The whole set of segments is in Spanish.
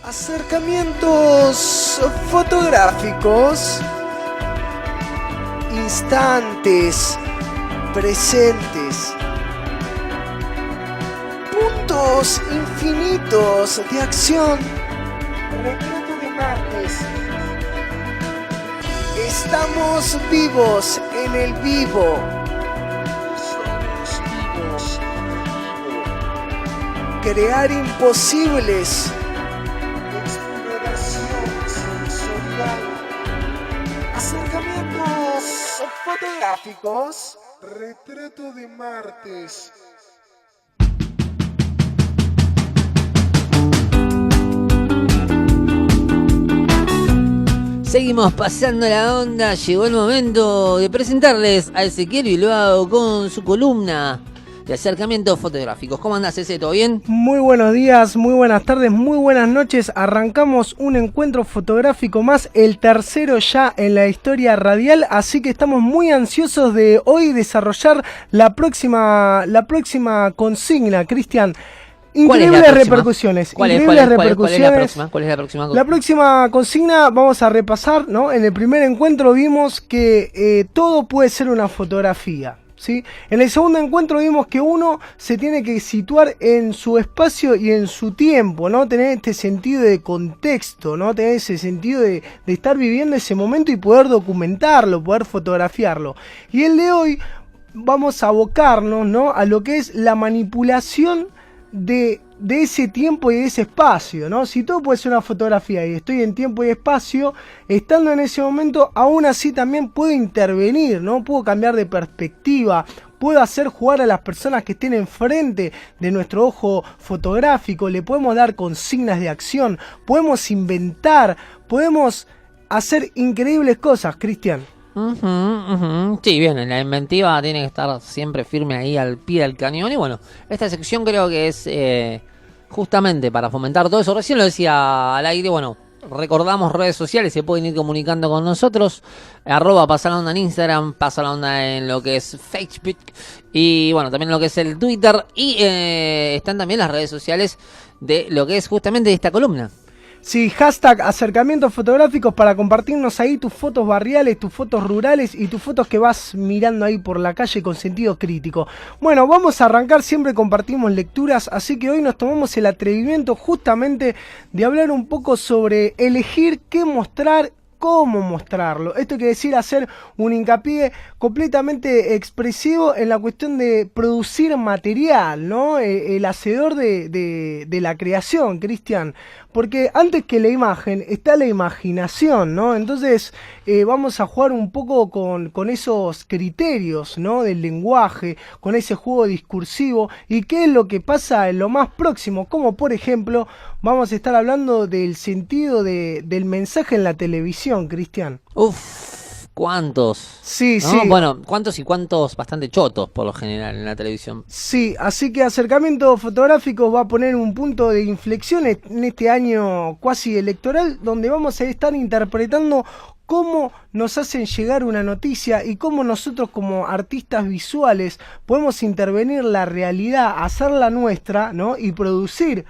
Acercamientos fotográficos, instantes presentes, puntos infinitos de acción. Retrato de martes. Estamos vivos en el vivo. Somos vivos en el vivo. Crear imposibles. Acercamientos fotográficos. Retrato de martes. Seguimos pasando la onda, llegó el momento de presentarles a Ezequiel Bilbao con su columna de acercamientos fotográficos. ¿Cómo andás, Eze? ¿Todo bien? Muy buenos días, muy buenas tardes, muy buenas noches. Arrancamos un encuentro fotográfico más, el tercero ya en la historia radial, así que estamos muy ansiosos de hoy desarrollar la próxima consigna, Cristian. Increíbles repercusiones. ¿Cuál es la próxima? La próxima consigna vamos a repasar, ¿no? En el primer encuentro vimos que todo puede ser una fotografía, ¿sí? En el segundo encuentro vimos que uno se tiene que situar en su espacio y en su tiempo, ¿no? Tener este sentido de contexto, ¿no? Tener ese sentido de estar viviendo ese momento y poder documentarlo, poder fotografiarlo. Y el de hoy vamos a abocarnos, ¿no? A lo que es la manipulación de ese tiempo y de ese espacio, ¿no? Si todo puede ser una fotografía y estoy en tiempo y espacio, estando en ese momento, aún así también puedo intervenir, ¿no? Puedo cambiar de perspectiva, puedo hacer jugar a las personas que estén enfrente de nuestro ojo fotográfico, le podemos dar consignas de acción, podemos inventar, podemos hacer increíbles cosas, Cristian. Sí, bien, la inventiva tiene que estar siempre firme ahí al pie del cañón. Y bueno, esta sección creo que es justamente para fomentar todo eso. Recién lo decía al aire, bueno, recordamos redes sociales, se pueden ir comunicando con nosotros. @pasalonda en Instagram, pasalonda en lo que es Facebook y bueno, también lo que es el Twitter. Y están también las redes sociales de lo que es justamente esta columna. Sí, hashtag acercamientos fotográficos para compartirnos ahí tus fotos barriales, tus fotos rurales y tus fotos que vas mirando ahí por la calle con sentido crítico. Bueno, vamos a arrancar, siempre compartimos lecturas, así que hoy nos tomamos el atrevimiento justamente de hablar un poco sobre elegir qué mostrar, cómo mostrarlo. Esto quiere decir hacer un hincapié completamente expresivo en la cuestión de producir material, ¿no? El hacedor de la creación, Cristian. Porque antes que la imagen está la imaginación, ¿no? Entonces vamos a jugar un poco con esos criterios, ¿no? Del lenguaje, con ese juego discursivo y qué es lo que pasa en lo más próximo, como por ejemplo vamos a estar hablando del sentido del mensaje en la televisión, Cristian. ¿Cuántos? Sí, ¿no? sí. Bueno, ¿cuántos y cuántos bastante chotos por lo general en la televisión? Sí, así que Acercamientos Fotográficos va a poner un punto de inflexión en este año cuasi electoral, donde vamos a estar interpretando cómo nos hacen llegar una noticia y cómo nosotros como artistas visuales podemos intervenir la realidad, hacerla nuestra, ¿no? Y producir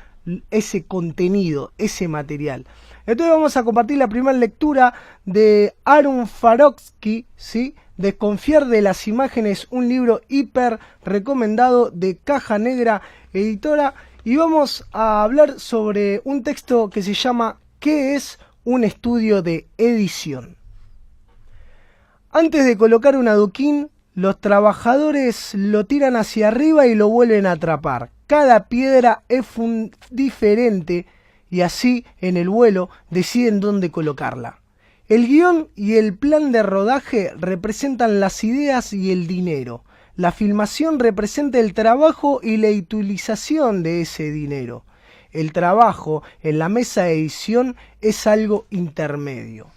ese contenido, ese material. Entonces vamos a compartir la primera lectura de Aaron Farofsky, ¿sí? Desconfiar de las imágenes, un libro hiper recomendado de Caja Negra Editora. Y vamos a hablar sobre un texto que se llama ¿Qué es un estudio de edición? Antes de colocar un adoquín, los trabajadores lo tiran hacia arriba y lo vuelven a atrapar. Cada piedra es diferente y así en el vuelo deciden dónde colocarla. El guión y el plan de rodaje representan las ideas y el dinero. La filmación representa el trabajo y la utilización de ese dinero. El trabajo en la mesa de edición es algo intermedio.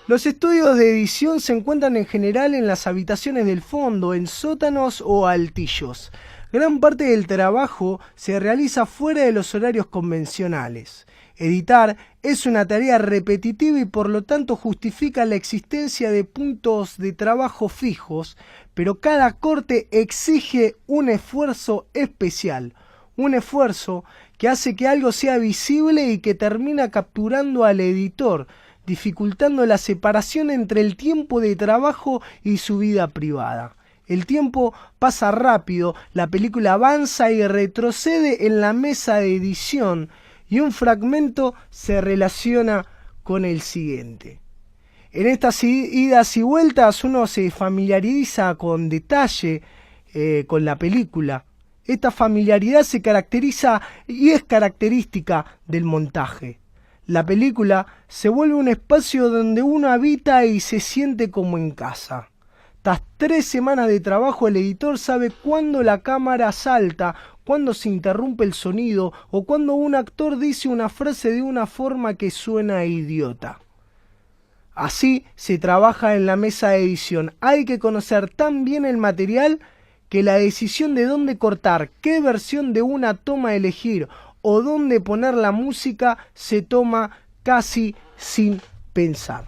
Los estudios de edición se encuentran en general en las habitaciones del fondo, en sótanos o altillos. Gran parte del trabajo se realiza fuera de los horarios convencionales. Editar es una tarea repetitiva y por lo tanto justifica la existencia de puntos de trabajo fijos, pero cada corte exige un esfuerzo especial. un esfuerzo que hace que algo sea visible y que termina capturando al editor, dificultando la separación entre el tiempo de trabajo y su vida privada. El tiempo pasa rápido, la película avanza y retrocede en la mesa de edición y un fragmento se relaciona con el siguiente. En estas idas y vueltas uno se familiariza con detalle con la película. Esta familiaridad se caracteriza y es característica del montaje. La película se vuelve un espacio donde uno habita y se siente como en casa. Tras 3 semanas de trabajo, el editor sabe cuándo la cámara salta, cuándo se interrumpe el sonido o cuándo un actor dice una frase de una forma que suena idiota. Así se trabaja en la mesa de edición. Hay que conocer tan bien el material que la decisión de dónde cortar, qué versión de una toma elegir o dónde poner la música se toma casi sin pensar.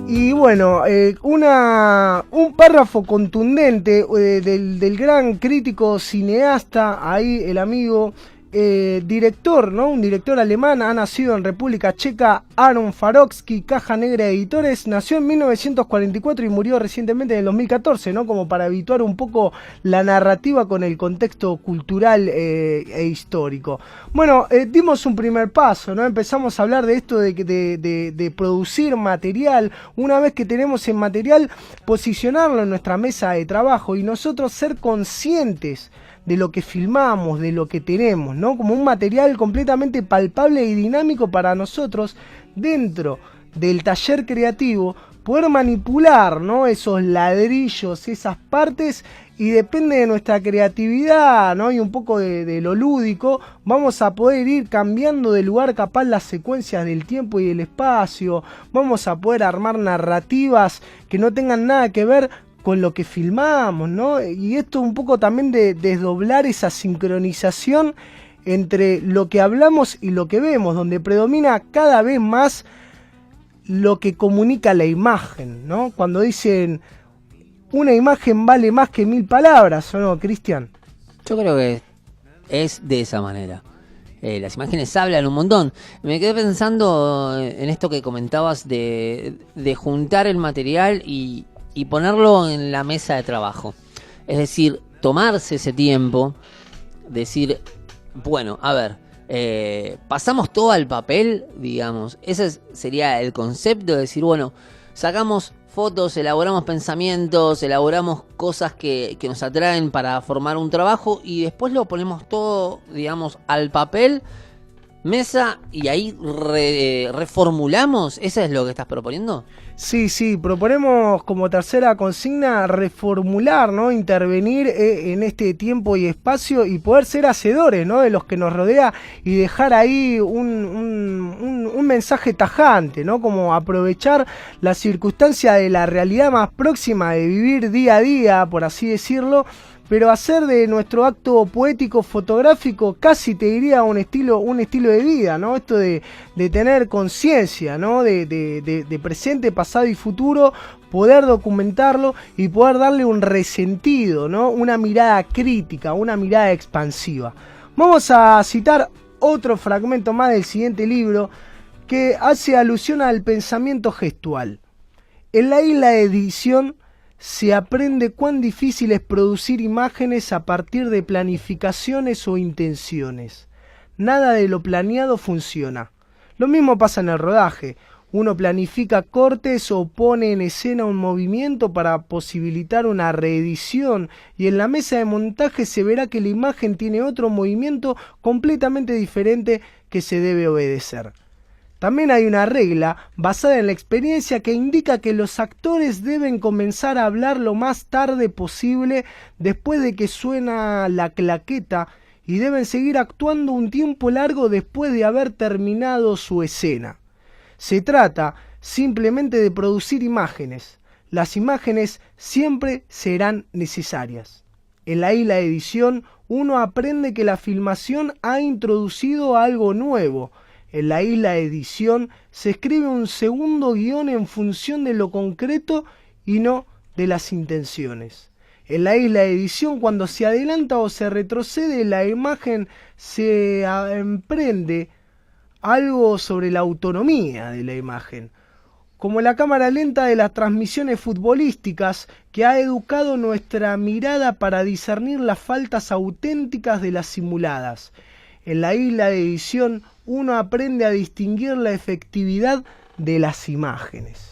Y bueno, un párrafo contundente del gran crítico cineasta, ahí el amigo director, ¿no? Un director alemán, ha nacido en República Checa, Aaron Farowski, Caja Negra Editores, nació en 1944 y murió recientemente en el 2014, ¿no? Como para habituar un poco la narrativa con el contexto cultural e histórico. Bueno, dimos un primer paso, ¿no? Empezamos a hablar de esto de producir material. Una vez que tenemos el material, posicionarlo en nuestra mesa de trabajo y nosotros ser conscientes de lo que filmamos, de lo que tenemos, ¿no? Como un material completamente palpable y dinámico para nosotros dentro del taller creativo, poder manipular, ¿no? Esos ladrillos, esas partes, y depende de nuestra creatividad, ¿no? Y un poco de lo lúdico, vamos a poder ir cambiando de lugar capaz las secuencias del tiempo y del espacio, vamos a poder armar narrativas que no tengan nada que ver con lo que filmamos, ¿no? Y esto un poco también de desdoblar esa sincronización entre lo que hablamos y lo que vemos, donde predomina cada vez más lo que comunica la imagen, ¿no? Cuando dicen una imagen vale más que 1000 palabras, ¿o no, Cristian? Yo creo que es de esa manera. Las imágenes hablan un montón. Me quedé pensando en esto que comentabas de juntar el material y ponerlo en la mesa de trabajo. Es decir, tomarse ese tiempo, decir, bueno, a ver, pasamos todo al papel, digamos. Ese sería el concepto de decir, bueno, sacamos fotos, elaboramos pensamientos, elaboramos cosas que nos atraen para formar un trabajo y después lo ponemos todo, digamos, al papel, mesa, y ahí reformulamos. ¿Eso es lo que estás proponiendo? Sí, proponemos como tercera consigna reformular, ¿no? Intervenir en este tiempo y espacio y poder ser hacedores, ¿no? De los que nos rodea y dejar ahí un mensaje tajante, ¿no? Como aprovechar la circunstancia de la realidad más próxima de vivir día a día, por así decirlo, pero hacer de nuestro acto poético fotográfico casi te diría un estilo de vida, ¿no? Esto de tener conciencia, ¿no? De presente, pasado y futuro, poder documentarlo y poder darle un resentido, ¿no? Una mirada crítica, una mirada expansiva. Vamos a citar otro fragmento más del siguiente libro que hace alusión al pensamiento gestual. En la isla de edición se aprende cuán difícil es producir imágenes a partir de planificaciones o intenciones. Nada de lo planeado funciona. Lo mismo pasa en el rodaje. Uno planifica cortes o pone en escena un movimiento para posibilitar una reedición y en la mesa de montaje se verá que la imagen tiene otro movimiento completamente diferente que se debe obedecer. También hay una regla basada en la experiencia que indica que los actores deben comenzar a hablar lo más tarde posible después de que suena la claqueta y deben seguir actuando un tiempo largo después de haber terminado su escena. Se trata simplemente de producir imágenes. Las imágenes siempre serán necesarias. En la isla de edición uno aprende que la filmación ha introducido algo nuevo. En la isla de edición se escribe un segundo guión en función de lo concreto y no de las intenciones. En la isla de edición, cuando se adelanta o se retrocede la imagen, se emprende algo sobre la autonomía de la imagen, como la cámara lenta de las transmisiones futbolísticas, que ha educado nuestra mirada para discernir las faltas auténticas de las simuladas. En la isla de edición uno aprende a distinguir la efectividad de las imágenes.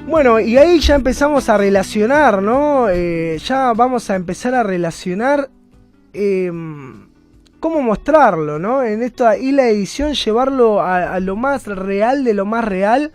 Bueno, y ahí ya empezamos a relacionar, ¿no? Ya vamos a empezar a relacionar cómo mostrarlo, ¿no? En esta isla de edición, llevarlo a lo más real de lo más real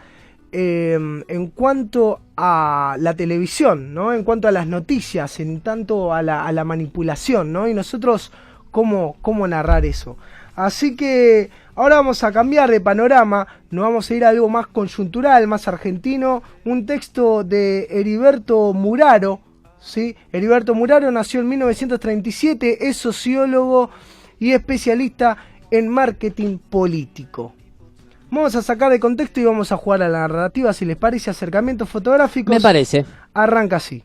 en cuanto a la televisión, ¿no? En cuanto a las noticias, en tanto a la manipulación, ¿no? Y nosotros, cómo narrar eso. Así que ahora vamos a cambiar de panorama, nos vamos a ir a algo más coyuntural, más argentino, un texto de Heriberto Muraro, ¿sí? Heriberto Muraro nació en 1937, es sociólogo y especialista en marketing político. Vamos a sacar de contexto y vamos a jugar a la narrativa, si les parece, acercamientos fotográficos. Me parece. Arranca así.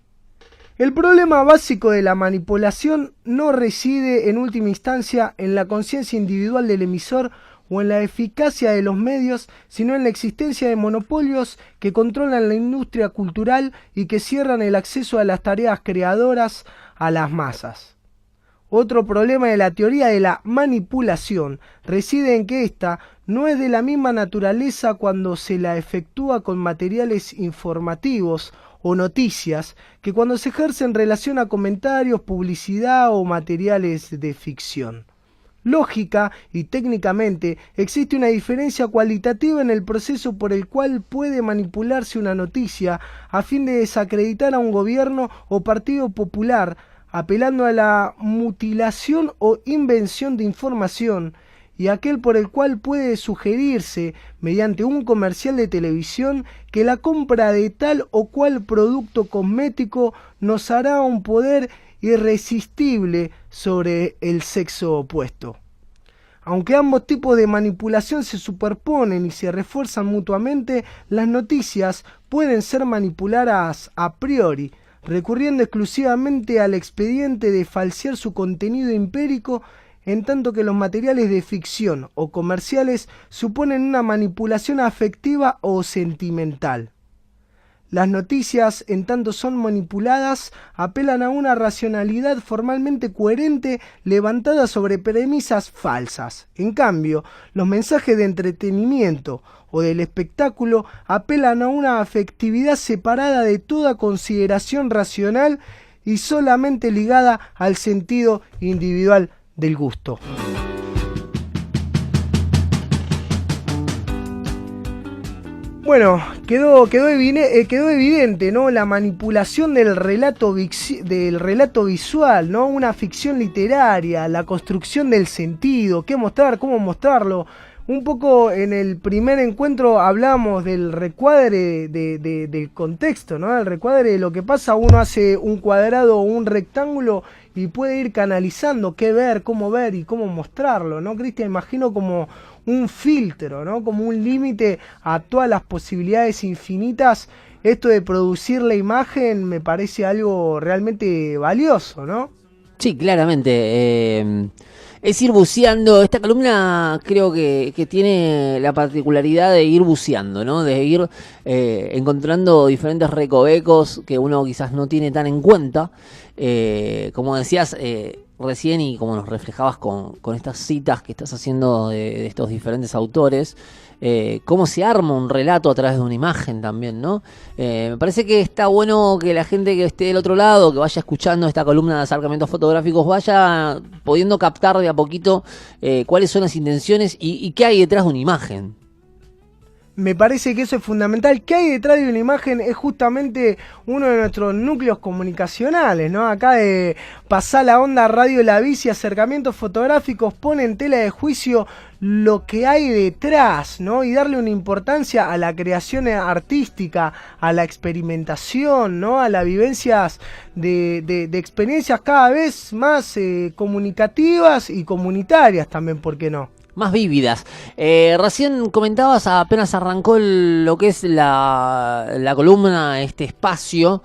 El problema básico de la manipulación no reside en última instancia en la conciencia individual del emisor o en la eficacia de los medios, sino en la existencia de monopolios que controlan la industria cultural y que cierran el acceso a las tareas creadoras a las masas. Otro problema de la teoría de la manipulación reside en que ésta no es de la misma naturaleza cuando se la efectúa con materiales informativos o noticias que cuando se ejerce en relación a comentarios, publicidad o materiales de ficción. Lógica y técnicamente existe una diferencia cualitativa en el proceso por el cual puede manipularse una noticia a fin de desacreditar a un gobierno o partido popular, apelando a la mutilación o invención de información, y aquel por el cual puede sugerirse, mediante un comercial de televisión, que la compra de tal o cual producto cosmético nos hará un poder irresistible sobre el sexo opuesto. Aunque ambos tipos de manipulación se superponen y se refuerzan mutuamente, las noticias pueden ser manipuladas a priori, recurriendo exclusivamente al expediente de falsear su contenido empírico, en tanto que los materiales de ficción o comerciales suponen una manipulación afectiva o sentimental. Las noticias, en tanto son manipuladas, apelan a una racionalidad formalmente coherente levantada sobre premisas falsas. En cambio, los mensajes de entretenimiento o del espectáculo apelan a una afectividad separada de toda consideración racional y solamente ligada al sentido individual del gusto. Bueno, quedó evidente, ¿no? La manipulación del relato visual, ¿no? Una ficción literaria, la construcción del sentido, qué mostrar, cómo mostrarlo. Un poco en el primer encuentro hablamos del recuadre del contexto, ¿no? El recuadre de lo que pasa, uno hace un cuadrado o un rectángulo y puede ir canalizando qué ver, cómo ver y cómo mostrarlo, ¿no, Cristian? Imagino como un filtro, ¿no? Como un límite a todas las posibilidades infinitas. Esto de producir la imagen me parece algo realmente valioso, ¿no? Sí, claramente. Es ir buceando. Esta columna creo que tiene la particularidad de ir buceando, ¿no? De ir encontrando diferentes recovecos que uno quizás no tiene tan en cuenta. Como decías recién y como nos reflejabas con estas citas que estás haciendo de estos diferentes autores, cómo se arma un relato a través de una imagen también, ¿no? Me parece que está bueno que la gente que esté del otro lado, que vaya escuchando esta columna de acercamientos fotográficos, vaya pudiendo captar de a poquito cuáles son las intenciones y qué hay detrás de una imagen. Me parece que eso es fundamental. ¿Qué hay detrás de una imagen? Es justamente uno de nuestros núcleos comunicacionales, ¿no? Acá de pasar la onda radio, la bici, acercamientos fotográficos, pone en tela de juicio lo que hay detrás, ¿no? Y darle una importancia a la creación artística, a la experimentación, ¿no? A las vivencias de experiencias cada vez más comunicativas y comunitarias también, ¿por qué no? más vívidas. Recién comentabas, apenas arrancó lo que es la columna, este espacio.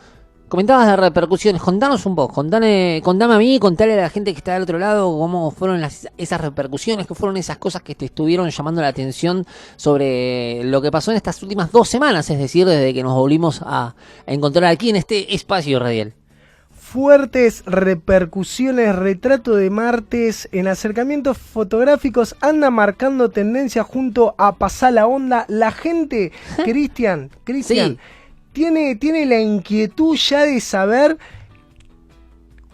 Comentabas de repercusiones, contanos un poco, contame a mí, contale a la gente que está del otro lado cómo fueron esas repercusiones, qué fueron esas cosas que te estuvieron llamando la atención sobre lo que pasó en estas últimas 2 semanas, es decir, desde que nos volvimos a encontrar aquí en este espacio radial. Fuertes repercusiones, retrato de martes en acercamientos fotográficos, anda marcando tendencia junto a Pasá la Onda. La gente, Cristian, Sí. tiene la inquietud ya de saber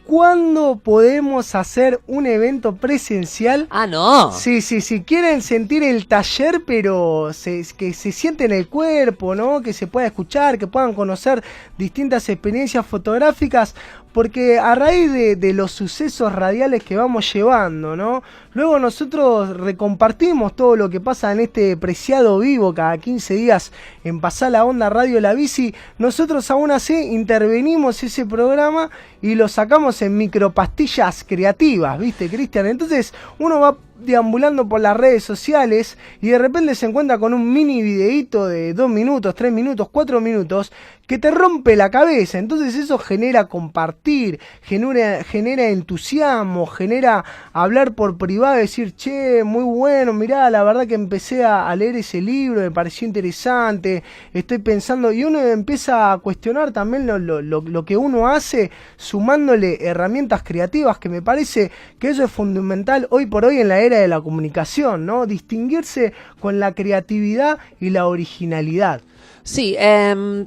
cuándo podemos hacer un evento presencial. Ah, no. Sí, quieren sentir el taller, pero que se siente en el cuerpo, ¿no? Que se pueda escuchar, que puedan conocer distintas experiencias fotográficas, porque a raíz de los sucesos radiales que vamos llevando, ¿no? Luego nosotros recompartimos todo lo que pasa en este preciado vivo cada 15 días en Pasá la Onda Radio La Bici. Nosotros aún así intervenimos ese programa y lo sacamos en micropastillas creativas, ¿viste, Cristian? Entonces uno va deambulando por las redes sociales y de repente se encuentra con un mini videíto de 2 minutos, 3 minutos, 4 minutos que te rompe la cabeza. Entonces eso genera compartir, genera entusiasmo, genera hablar por privado y decir, che, muy bueno, mirá, la verdad que empecé a leer ese libro, me pareció interesante, estoy pensando, y uno empieza a cuestionar también lo que uno hace, sumándole herramientas creativas, que me parece que eso es fundamental hoy por hoy en la era de la comunicación, ¿no? Distinguirse con la creatividad y la originalidad. Sí,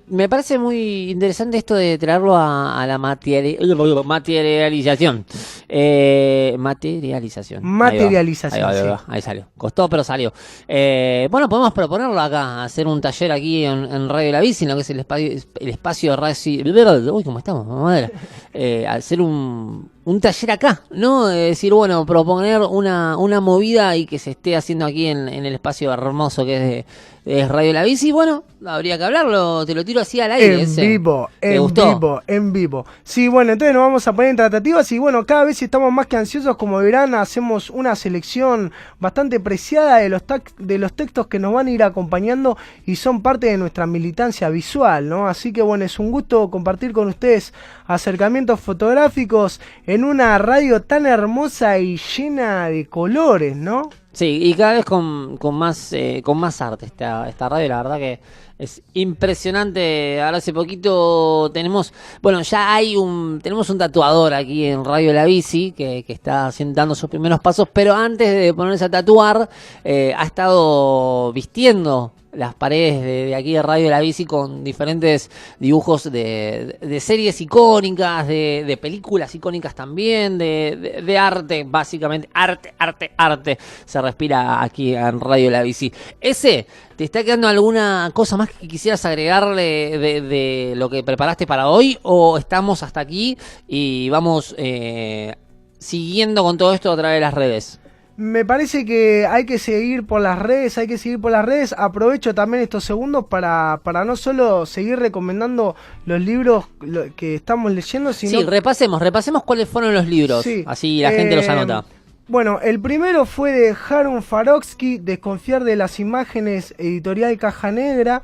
me parece muy interesante esto de traerlo a la materialización. Materialización. Materialización. Ahí salió. Costó, pero salió. Bueno, podemos proponerlo acá, hacer un taller aquí en Radio La Bici, en lo que es el espacio Radio. Uy, ¿cómo estamos? Madre. Hacer un taller acá, ¿no? Decir, bueno, proponer una movida y que se esté haciendo aquí en el espacio hermoso que es Radio La Bici. Bueno, habría que hablarlo, te lo tiro así al aire. En vivo. Sí, bueno, entonces nos vamos a poner en tratativas y bueno, cada vez estamos más que ansiosos, como verán, hacemos una selección bastante preciada de los textos que nos van a ir acompañando y son parte de nuestra militancia visual, ¿no? Así que bueno, es un gusto compartir con ustedes acercamientos fotográficos en una radio tan hermosa y llena de colores, ¿no? Sí, y cada vez con más arte esta radio, la verdad que es impresionante. Ahora hace poquito tenemos un tatuador aquí en Radio La Bici que está dando sus primeros pasos, pero antes de ponerse a tatuar ha estado vistiendo las paredes de aquí de Radio La Bici con diferentes dibujos de series icónicas, de películas icónicas también, de arte, básicamente. Arte se respira aquí en Radio La Bici. ¿Te está quedando alguna cosa más que quisieras agregarle de lo que preparaste para hoy? ¿O estamos hasta aquí y vamos siguiendo con todo esto a través de las redes? Me parece que hay que seguir por las redes, Aprovecho también estos segundos para no solo seguir recomendando los libros que estamos leyendo, sino... Sí, repasemos cuáles fueron los libros, sí, así la gente los anota. Bueno, el primero fue de Harun Farofsky, Desconfiar de las imágenes, editorial Caja Negra.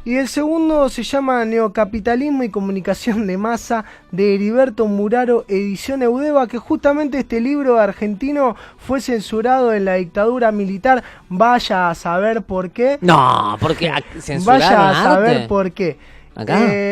Y el segundo se llama Neocapitalismo y Comunicación de Masa, de Heriberto Muraro, edición Eudeva, que justamente este libro argentino fue censurado en la dictadura militar. Vaya a saber por qué. No, porque censuraron Vaya a saber arte. por qué.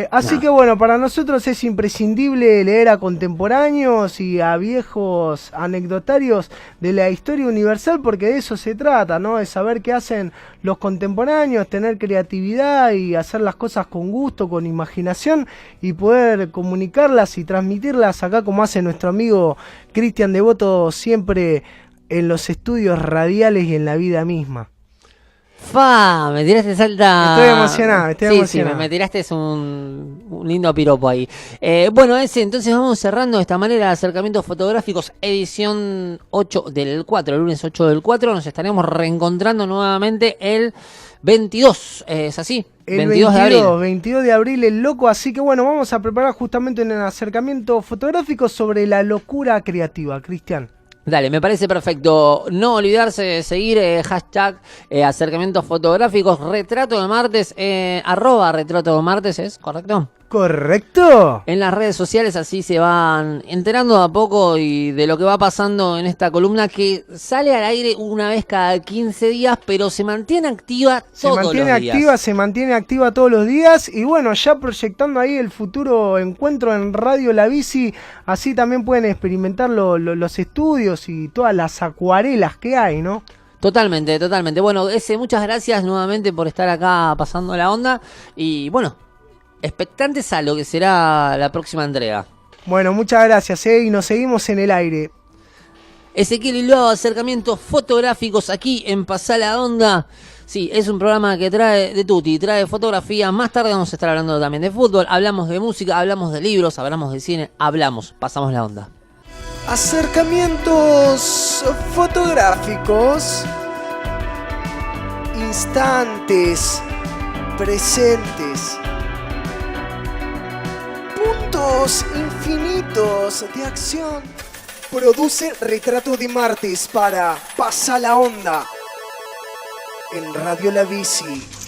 Así que bueno, para nosotros es imprescindible leer a contemporáneos y a viejos anecdotarios de la historia universal, porque de eso se trata, ¿no? De saber qué hacen los contemporáneos, tener creatividad y hacer las cosas con gusto, con imaginación y poder comunicarlas y transmitirlas acá como hace nuestro amigo Cristian Devoto siempre en los estudios radiales y en la vida misma. Me tiraste salta. Estoy emocionado. Sí, me tiraste un lindo piropo ahí. Bueno, entonces vamos cerrando de esta manera acercamientos fotográficos, edición 8 del 4, el lunes 8 del 4. Nos estaremos reencontrando nuevamente el 22, ¿es así? El 22 de abril. 22 de abril, el loco. Así que bueno, vamos a preparar justamente un acercamiento fotográfico sobre la locura creativa, Cristian. Dale, me parece perfecto. No olvidarse de seguir hashtag acercamientos fotográficos, retrato de martes, @retrato de martes, ¿es correcto? ¿Correcto? En las redes sociales, así se van enterando de a poco y de lo que va pasando en esta columna que sale al aire una vez cada 15 días, pero se mantiene activa todos los días. Se mantiene activa todos los días y bueno, ya proyectando ahí el futuro encuentro en Radio La Bici, así también pueden experimentar los estudios y todas las acuarelas que hay, ¿no? Totalmente, totalmente. Bueno, muchas gracias nuevamente por estar acá pasando la onda y bueno, expectantes a lo que será la próxima entrega. Bueno, muchas gracias, y nos seguimos en el aire. Ezequiel Iloa, acercamientos fotográficos aquí en Pasá la Onda. Sí, es un programa que trae de tutti, trae fotografía. Más tarde vamos a estar hablando también de fútbol, hablamos de música, hablamos de libros, hablamos de cine, pasamos la onda. Acercamientos fotográficos, instantes presentes, puntos infinitos de acción. Produce Retrato de Martes para Pasa la Onda en Radio La Bici.